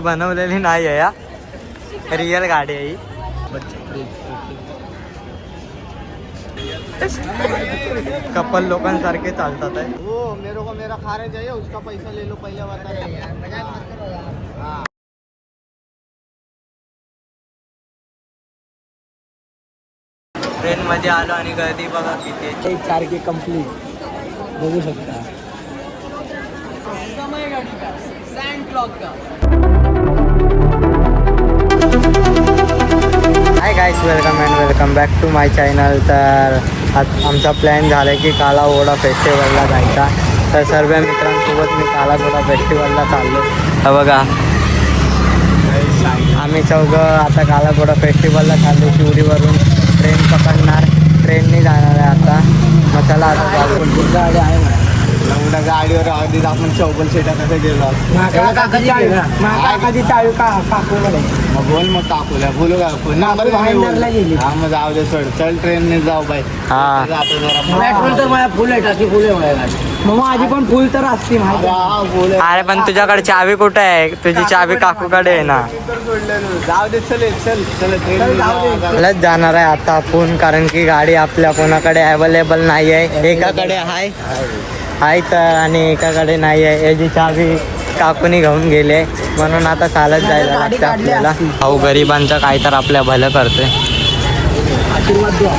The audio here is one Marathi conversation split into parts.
बनवलेली नाही आहे या रिअल गाडी आहे ही. कपल लोकांसारखे चालतात आहे. हो मेरे को मेरा खाने चाहिए उसका पैसा ले लो पहले बता रहे. ट्रेन मध्ये आलो आणि गर्दी बघा किती. 4K कंप्लीट बघू शकता. Hi guys, welcome back to my channel. तर आज आमचा प्लॅन झाला की काला घोडा फेस्टिवलला जायचा. तर सर्व मित्रांसोबत मी काला घोडा फेस्टिवलला चाललो. हा बघा आम्ही चौघं आता काला घोडा फेस्टिवलला चाललो. शिवडीवरून ट्रेन पकडणार, ट्रेनने जाणार आहे आता. मग चला आता जाऊ. गाडी आहे ना एवढ्या गाडीवर आधीच आपण चौबल सीटा कसं गेलो. कधी चालू काकूकडे मग बोल. मग काकूला बोलू का भाईंदरला गेली. हा मग जाऊ दे सोड. चल ट्रेनने जाऊ बाई. हा पेट्रोल तर माझ्या फुल आहे. टाकी फुल आहे. मग माझी पण फुल तर असते माहिती. अरे पण तुझ्याकडे चावी कुठे आहे? तुझी चावी काकूकडे आहे ना. जाऊ दे. चल चल चल ट्रेन जाणार आहे आता आपण, कारण की गाडी आपल्या कोणाकडे अवेलेबल नाही आहे. एकाकडे आहे तर आणि एकाकडे नाही आहे. याची चावी काकूनी घेऊन गेले म्हणून आता चालत जायला लागतं आपल्याला. भाऊ गरिबांचं काय तर आपल्या भलं करते. आशीर्वाद द्या.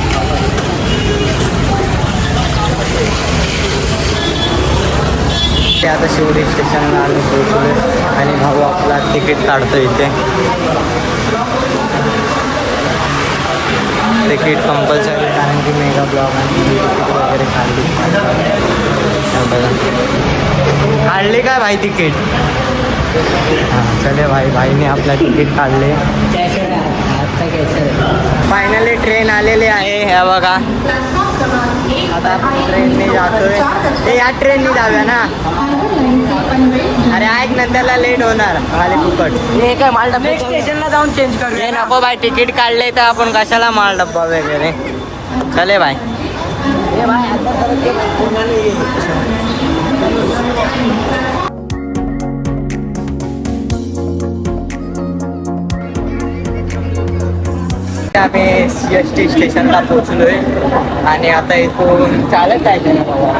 ते आता शिवडी स्टेशनला आलो पोहोचलो आणि भाऊ आपला तिकीट काढतो इथे. तिकीट कंपल्सरी, कारण की मेगा ब्लॉग आणि तिकीट वगैरे काढली काय भाई तिकीट? हां चले भाईने आपला तिकीट काढले. फायनली ट्रेन आलेली आहे. हे बघा आता आपण ट्रेनने जातोय. ते या ट्रेनने जाऊया ना. अरे ऐक नंतरला लेट होणार. खाली फुकट हे काय माल डब्बा स्टेशनला जाऊन चेंज करू. हे नको बाय, तिकीट काढले तर आपण कशाला माल डब्बा वगैरे. चले बाय. आम्ही CST स्टेशनला पोहोचलोय आणि आता इथून चालत जायचं ना बाबा.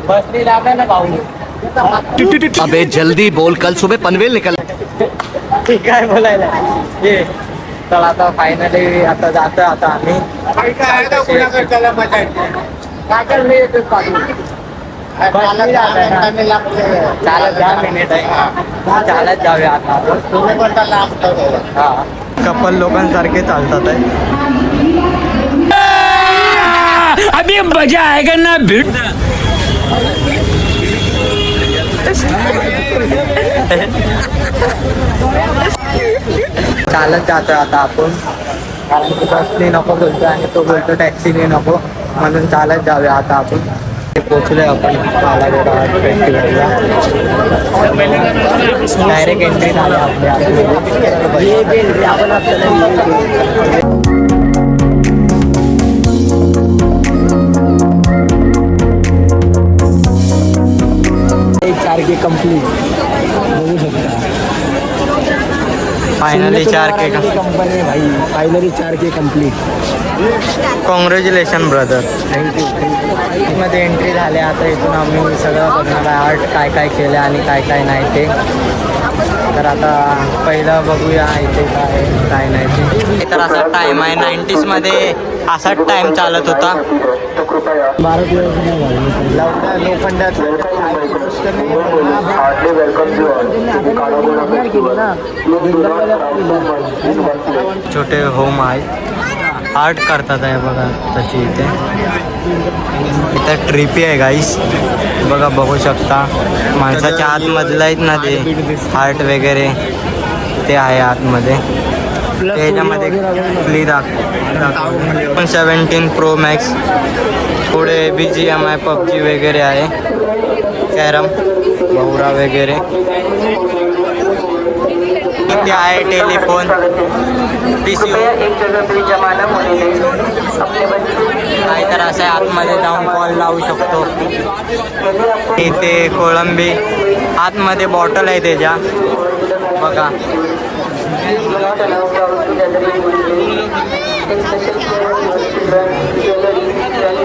बसने जागा ना भाऊ. अबे जल्दी बोल, कल सुबह पनवेल निकल. ठीक आहे बोलायला ये. तर आता फायनली आता जातो आता आम्ही. चालत 10 मिनिट आहे. चालत जाऊया आता आपण. हा कपल लोकांसारखे चालतात आहे. अभी मजा आएगा ना भिड़. चालत जातो आता आपण, कारण की बसने नको बोलतो आणि तो बोलतो टॅक्सीने नको, म्हणून चालत जाऊया आता आपण. पोचलोय आपण काला घोडा फेस्टिवलला. डायरेक्ट एंट्री झाली आपल्या. चारके कंप्लीट बघू शकता. फायनली 4K कंपनी भाई. Finally 4K complete. Congratulation brother. Thank you. मध्ये एंट्री झाले. आता इथून आम्ही सगळं बघणार आहे आर्ट काय काय केलं आणि काय काय नाही ते. तर आता पहिलं बघूया इथे काय नाही ते. तर असा टाईम आहे. 90s मध्ये असाच टाईम चालत होता. 12 दिवस नाही लोखंडाचं छोटे होम आहे. आर्ट करतात आहे बघा तशी इथे. इथं ट्रिपी आहे गाईस. बघा बघू शकता. माणसाच्या आतमधलं आहेत ना ते आर्ट वगैरे ते आहे आतमध्ये. त्याच्यामध्ये क्ली पण 17 Pro Max. पुढे BGMI PUBG वगैरे आहे. कॅरम भोवरा वगैरे. इथे आहे टेलिफोन PCO काय तर असं आहे, आतमध्ये जाऊन कॉल लावू शकतो. इथे कोळंबी आतमध्ये बॉटल आहे त्याच्या बघा.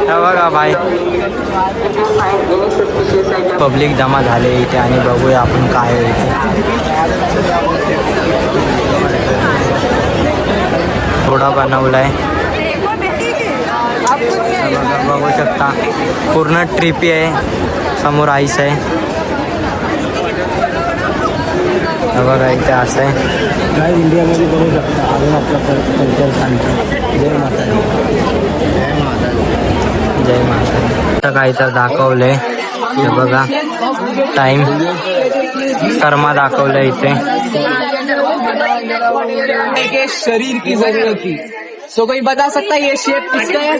हा बघा भाई, पब्लिक जमा झाले इथे आणि बघूया आपण काय आहे इथे. थोडा बनवलाय बघू शकता, पूर्ण ट्रिपी आहे. समोर आईस आहे बघा. इथे असं आहे काय इंडियामध्ये बघू शकता. अजून आपलं कल्चर सांगतो. जय माता दी. जय माता. काही तर दाखवलंय हे बघा. टाइम कर्मा दाखवलं इथे. के शरीर की जरूरत थी. सो कोई बता सकता है ये शेप किसका है?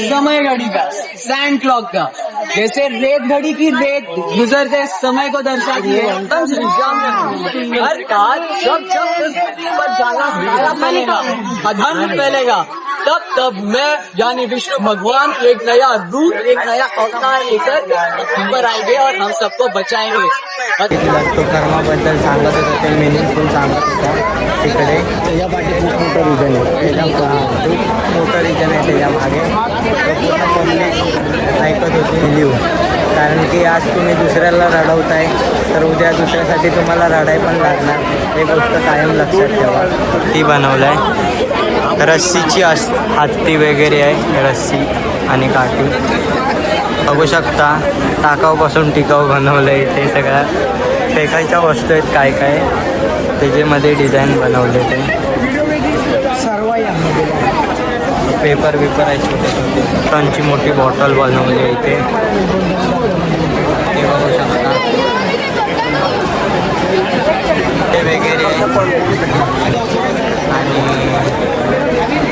समय घड़ी का, सैंड क्लॉक का. जैसे रेत घड़ी की रेत गुजरते समय को दर्शाती है. अर्थात जब जब इस धरती पर जाला फैलेगा, अधर्म फैलेगा, तब तब मैं यानी विष्णु भगवान एक नया रूप, एक नया अवतार लेकर पृथ्वी पर आएंगे और हम सबको बचाएंगे. तो कर्माबद्दल सांगत होता, ते मिनिंगफुल सांगत होता तिकडे. त्याच्या पाठी खूप मोठं रिझन आहे. खूप मोठं रिजन आहे त्याच्या मागे. पूर्ण पब्लिक ऐकत होती लिहू, कारण की आज तुम्ही दुसऱ्याला रडवताय तर उद्या दुसऱ्यासाठी तुम्हाला रडाय पण लागणार. हे गोष्ट कायम लक्षात ठेवा. ती बनवलाय रस्सीची हत्ती वगैरे आहे, रस्सी आणि काठी बघू शकता. टाकाऊपासून टिकाऊ बनवलं आहे. ते सगळ्या फेकायच्या वस्तू आहेत काय काय, त्याच्यामध्ये डिझाईन बनवले. ते सर्व यामध्ये पेपर आहे छोटे छोटे. त्यांची मोठी बॉटल बनवली आहे इथे, ते बघू शकता. ते वगैरे आणि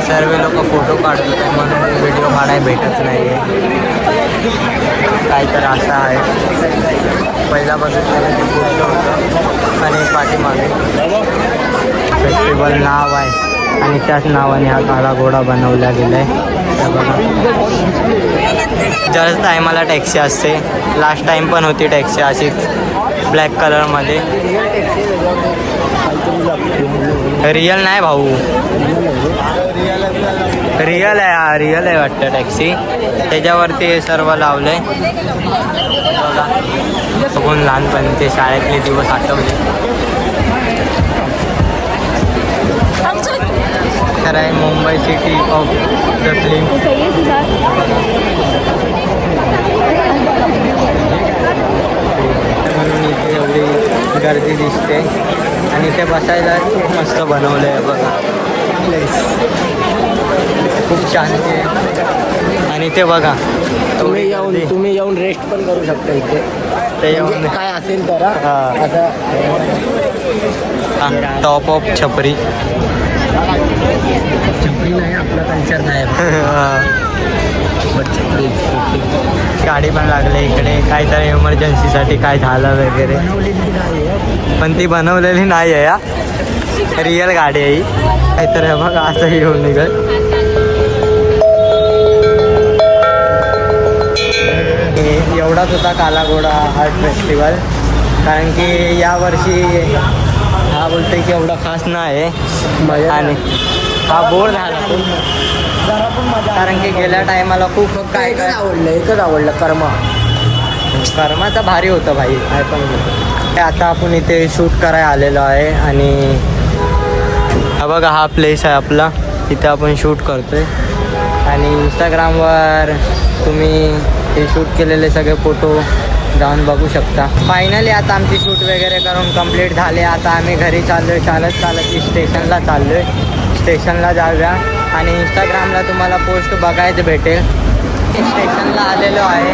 सर्व लोक फोटो काढतो आहे म्हणून व्हिडिओ काढायला भेटत नाही आहे. काय तर असं आहे. पहिला बघितलेलं ते पुढचं होतं आणि पाठीमागे फेस्टिवल नाव आहे आणि त्याच नावाने हा काळा घोडा बनवला गेला आहे. जस्ट टायमाला टॅक्सी असते. लास्ट टाईम पण होती टॅक्सी अशीच ब्लॅक कलरमध्ये. रिअल नाही भाऊ, रिअल आहे. हा रिअल आहे वाटतं टॅक्सी. त्याच्यावरती हे सर्व लावलं आहे बघा. बघून लहानपणी ते शाळेतले दिवस आठवले. तर आहे Mumbai city of the film. म्हणून इथे एवढी गर्दी दिसते आणि ते बसायला खूप मस्त बनवलं आहे बघा. खूप शांती आहे आणि ते बघा तुम्ही येऊन रेस्ट पण करू शकता इथे. ते येऊन काय असेल तर असं टॉप ऑफ छपरी. छपरी नाही, आपला कल्चर नाही. गाडी पण लागले इकडे. काहीतरी इमर्जन्सीसाठी काय झालं वगैरे, पण ती बनवलेली नाही आहे. या रिअल गाडी आहे ही. काहीतरी बघा असं येऊन निघत. एवढाच होता काला घोडा आर्ट फेस्टिवल. कारण की यावर्षी हा बोलतोय की एवढा खास नाही आहे आणि हा बोर झाला कारण की गेल्या टायमाला खूप काय काय एकच आवडलं कर्माचा भारी होतं भाई. काय पण आता आपण इथे शूट करायला आलेलो आहे आणि हा बघा हा प्लेस आहे आपला. इथे आपण शूट करतोय आणि इंस्टाग्रामवर तुम्ही हे शूट केलेले सगळे फोटो जाऊन बघू शकता. फायनली आता आमची शूट वगैरे करून कंप्लीट झाले. आता आम्ही घरी चाललो आहे. चालत स्टेशनला चाललो आहे. स्टेशनला जाऊया आणि इंस्टाग्रामला तुम्हाला पोस्ट बघायचं भेटेल. स्टेशनला आलेलो आहे.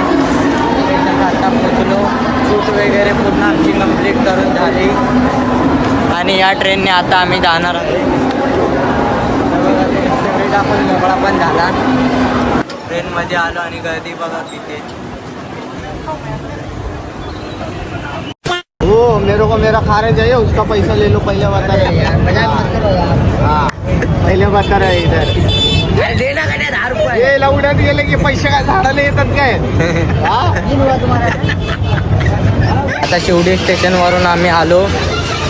स्टेशनला आता पोचलो. शूट वगैरे पूर्ण आमची कंप्लीट करून झाली आणि या ट्रेनने आता आम्ही जाणार आहे. सगळीला पण मोकळा पण झाला. ट्रेनमध्ये आलो आणि गर्दी बघा तिथे. हो वो मेरे को मेरा खा रहे जाइए उसका पैसा ले लो पहले बता रहे हाँ पहले बता रहे इधर ये लवड्यात गेले की पैसे काय झाडाला येतात काय हा? आता शिवडी स्टेशनवरून आम्ही आलो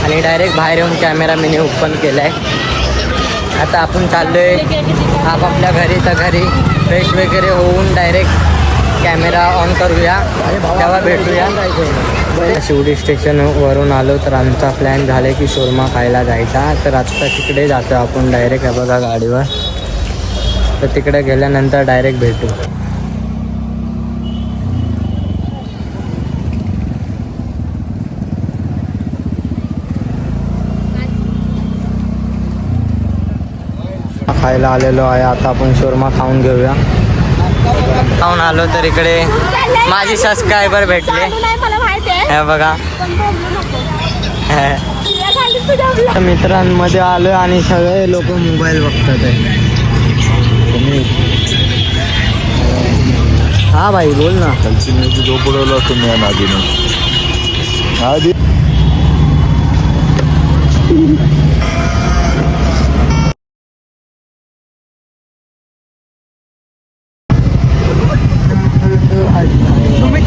आणि डायरेक्ट बाहेर येऊन कॅमेरा मीने ओपन केलाय. आता आपण चाललोय आपापल्या घरी. तर घरी फ्रेश वगैरे होऊन डायरेक्ट कॅमेरा ऑन करूया, तेव्हा भेटूया. शिवडी स्टेशनवरून आलो तर आमचा प्लॅन झाला की शोरमा खायला जायचा. तर आत्ता तिकडे जातो आपण डायरेक्ट आहे बघा गाडीवर. तर तिकडे गेल्यानंतर डायरेक्ट भेटू. खायला आलेलो आहे. आता आपण शोरमा खाऊन घेऊया. खाऊन आलो तर इकडे माझे सबस्क्रायबर भेटले. हे बघा मित्रांमध्ये आलोय आणि सगळे लोक मोबाईल बघतात आहे. हा भाई बोल ना. झोपडवलं तुम्ही नादीने आधी तुम्ही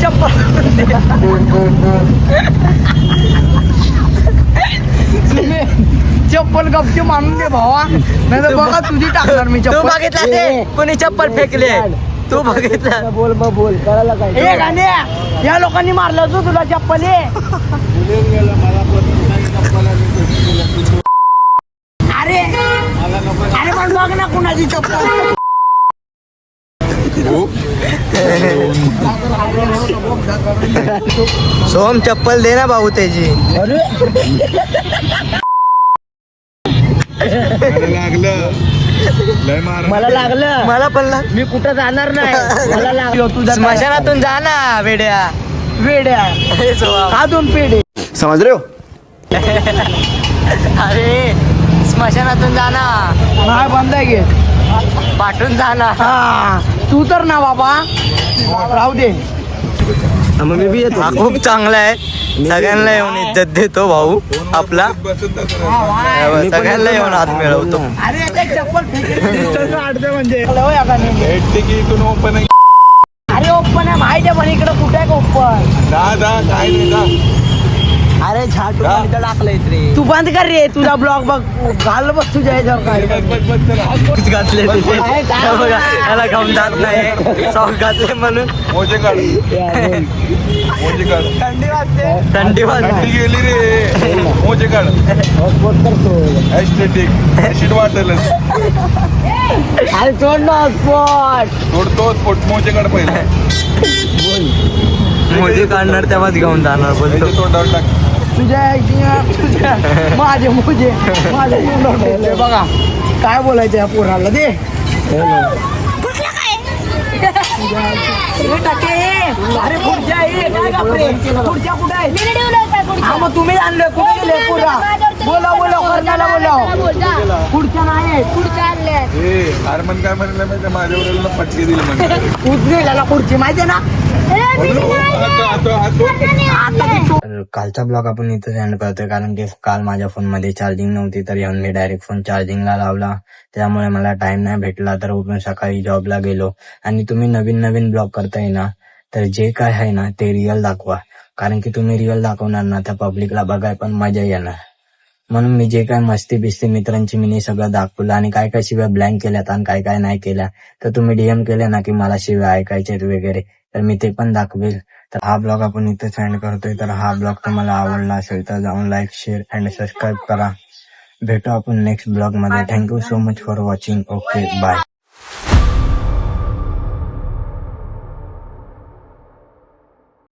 चप्पल गपची मानून दे भावा, नाही तर बघा तुझी टाकणार मी तू चप्पल. बघितला ते कोणी चप्पल फेकले, तू बघितला. बोल मग बोल कळायला काय ए गाण्या, या लोकांनी मारलं होतं तुला चप्पल. अरे अरे पण बघ ना कुणाची चप्पल. सोम चप्पल दे ना भाऊ त्याची. लागलं लय मार मला लागलं, मला पण लाग. मी कुठं जाणार नाही. मला लागलो तुझा स्मशानातून जा ना वेड्या. वेड्या. हे सोहम. हा 2 पेढे. समज रे हो अरे स्मशानातून जा ना, नाही बंद आहे गे. पाठवून जा ना. हा तू तर ना बाबा राहू दे. हा खूप चांगला आहे. सगळ्यांना येऊन इज्जत देतो भाऊ आपला. सगळ्यांना येऊन हात मिळवतो. अरे ते चप्पल फेकले म्हणजे होय का नाही? भेटते की इथून ओपन आहे. अरे ओपन आहे माहिती आहे, पण इकडे कुठे आहे ओपन? जा काय नाही जा. अरे झाटू इथं टाकलंय रे. तू बंद कर रे, तुझा ब्लॉग बघ घाल बघ तुझ्या याच्यावर काय. घातले तिथे. हे बघा, याला खाऊन जात नाही. सॉस घातले म्हणून मोजे काढ मोजे काढ. थंडी वाजते. थंडी गेली रे. मोजे काढ. एस्थेटिक शीट वाटेलच. अरे सोड ना स्पॉट. तोडतो स्पोट. मोजे काढ पहिले. मोजे काढणार तेव्हाच घेऊन जाणार बोलतो. त्याच्या तोंडावर टाक. तुझ्या माझे मुझे माझे बघा काय बोलायचं या पोराला दे. अरे पुढच्या काय बापरे, पुढच्या कुठे आहे? हा मग तुम्ही आणलं कुठे गेले पुरा? बोला बोला करण्याला बोला. पुढच्या नाही अरे मन काय म्हणलं माहिती माझ्या वडिलांना फटके दिले म्हणजे. उचलेला पुढची माहिती ना. तर कालचा ब्लॉग आपण इथं एंड करतोय, कारण की काल माझ्या फोनमध्ये चार्जिंग नव्हती. तर येऊन मी डायरेक्ट फोन चार्जिंगला लावला, त्यामुळे मला टाइम नाही भेटला. तर उठून सकाळी जॉबला गेलो. आणि तुम्ही नवीन नवीन ब्लॉग करताय ना, तर जे काय आहे ना ते रिअल दाखवा. कारण की तुम्ही रिअल दाखवणार ना त्या पब्लिकला बघाय पण मजा येणार. म्हणून मी जे काय मस्ती बिस्ती मित्रांची मी सगळं दाखवलं. आणि काय काय शिव्या ब्लँक केल्यात आणि काय काय नाही केल्या, तर तुम्ही डीएम केले ना की मला शिव्या ऐकायचे वगैरे, तर मी ते पण दाखवेल. तर हा ब्लॉग आपण इथेच एंड करतोय. तर हा ब्लॉग तुम्हाला आवडला असेल तर जाऊन लाईक शेअर अँड सबस्क्राईब करा. भेटू आपण नेक्स्ट ब्लॉग मध्ये. Thank you so much for watching. Okay bye.